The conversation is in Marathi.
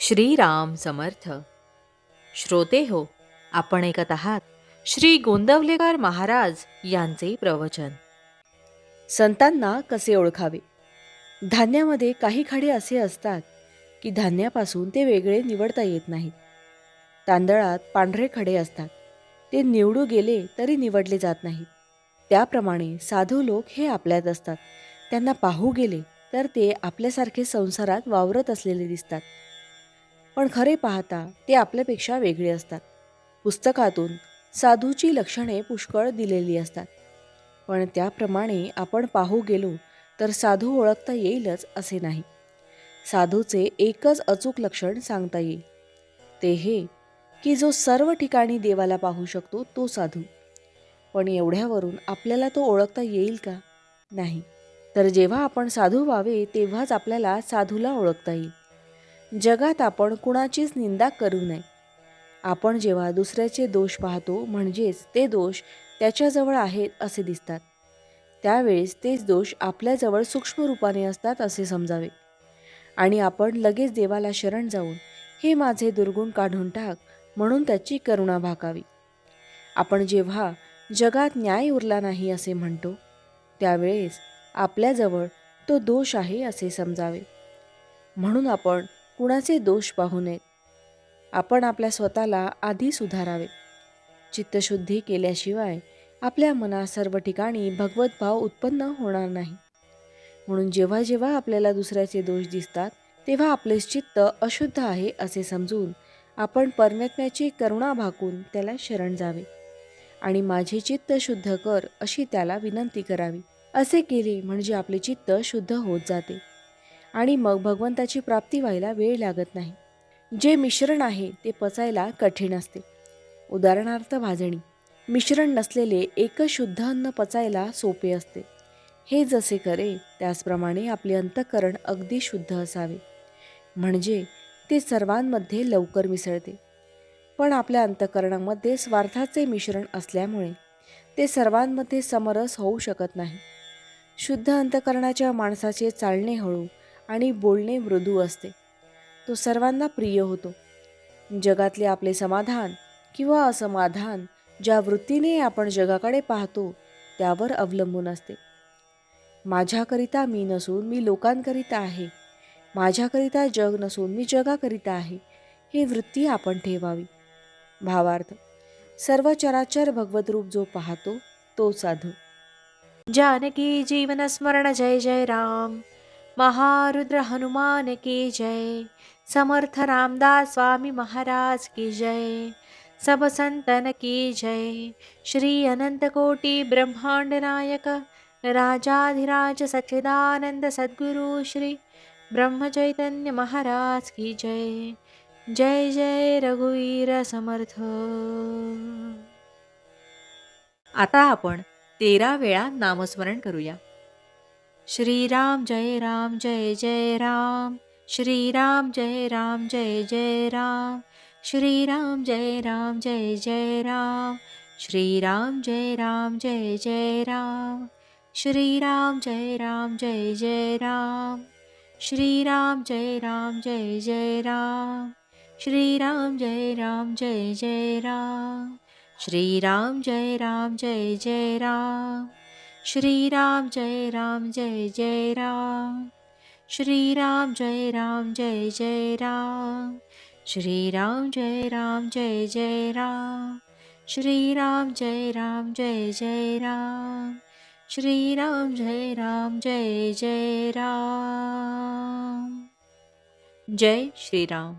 श्रीराम समर्थ. श्रोते हो, आपण ऐकत आहात श्री गोंदवलेकर महाराज यांचे प्रवचन. संतांना कसे ओळखावे. धान्यामध्ये काही खडे असे असतात की धान्यापासून ते वेगळे निवडता येत नाहीत. तांदळात पांढरे खडे असतात, ते निवडू गेले तरी निवडले जात नाहीत. त्याप्रमाणे साधू लोक हे आपल्यात असतात. त्यांना पाहू गेले तर ते आपल्यासारखे संसारात वावरत असलेले दिसतात, पण खरे पाहता ते आपल्यापेक्षा वेगळे असतात. पुस्तकातून साधूची लक्षणे पुष्कळ दिलेली असतात, पण त्याप्रमाणे आपण पाहू गेलो तर साधू ओळखता येईलच असे नाही. साधूचे एकच अचूक लक्षण सांगता येईल, ते हे की जो सर्व ठिकाणी देवाला पाहू शकतो तो साधू. पण एवढ्यावरून आपल्याला तो ओळखता येईल का? नाही. तर जेव्हा आपण साधू व्हावे तेव्हाच आपल्याला साधूला ओळखता येईल. जगात आपण कुणाचीच निंदा करू नये. आपण जेव्हा दुसऱ्याचे दोष पाहतो म्हणजेच ते दोष त्याच्याजवळ आहेत असे दिसतात, त्यावेळेस तेच दोष आपल्याजवळ सूक्ष्म रूपाने असतात असे समजावे आणि आपण लगेच देवाला शरण जाऊन हे माझे दुर्गुण काढून टाक म्हणून त्याची करुणा भाकावी. आपण जेव्हा जगात न्याय उरला नाही असे म्हणतो, त्यावेळेस आपल्याजवळ तो दोष आहे असे समजावे. म्हणून आपण कुणाचे दोष पाहू नयेत. आपण आपल्या स्वतःला आधी सुधारावे. चित्तशुद्धी केल्याशिवाय आपल्या मनात सर्व ठिकाणी भगवत भाव उत्पन्न होणार नाही. म्हणून जेव्हा जेव्हा आपल्याला दुसऱ्याचे दोष दिसतात तेव्हा आपले चित्त अशुद्ध आहे असे समजून आपण परमात्म्याची करुणा भाकून त्याला शरण जावे आणि माझे चित्त शुद्ध कर अशी त्याला विनंती करावी. असे केले म्हणजे आपले चित्त शुद्ध होत जाते आणि मग भगवंताची प्राप्ती व्हायला वेळ लागत नाही. जे मिश्रण आहे ते पचायला कठीण असते. उदाहरणार्थ भाजणी. मिश्रण नसलेले एकच शुद्ध अन्न पचायला सोपे असते. हे जसे करे त्याचप्रमाणे आपले अंतःकरण अगदी शुद्ध असावे, म्हणजे ते सर्वांमध्ये लवकर मिसळते. पण आपल्या अंतःकरणामध्ये स्वार्थाचे मिश्रण असल्यामुळे ते सर्वांमध्ये समरस होऊ शकत नाही. शुद्ध अंतःकरणाच्या माणसाचे चालणे हळू आणि बोलणे मृदू असते. तो सर्वांना प्रिय होतो. जगातले आपले समाधान किंवा असमाधान ज्या वृत्तीने आपण जगाकडे पाहतो त्यावर अवलंबून असते. माझ्याकरिता मी नसून मी लोकांकरिता आहे, माझ्याकरिता जग नसून मी जगाकरिता आहे, ही वृत्ती आपण ठेवावी. भावार्थ, सर्व चराचर भगवत रूप जो पाहतो तो साधू. जानकी जीवन स्मरण जय जय राम. महारुद्र हनुमान की जय. समर्थ रामदास स्वामी महाराज की जय. सब संतन की जय. श्री अनंत कोटि ब्रह्मांड नायक राजाधिराज सच्चिदानंद सद्गुरु श्री ब्रह्म चैतन्य महाराज की जय. जय जय रघुवीर समर्थ. आता आपण 13 वेळा नामस्मरण करूया. श्रीराम जय राम जय जय राम. श्रीराम जय राम जय जय राम. श्रीराम जय राम जय जय राम. श्रीराम जय राम जय जय राम. श्रीराम जय राम जय जय राम. श्रीराम जय राम जय जय राम. श्रीराम जय राम जय जय राम. श्रीराम जय राम जय जय राम. श्रीराम जय राम जय जय राम. श्रीराम जय राम जय जय राम. श्रीराम जय राम जय जय राम. श्रीराम जय राम जय जय राम. श्रीराम जय राम जय जय राम. जय श्रीराम.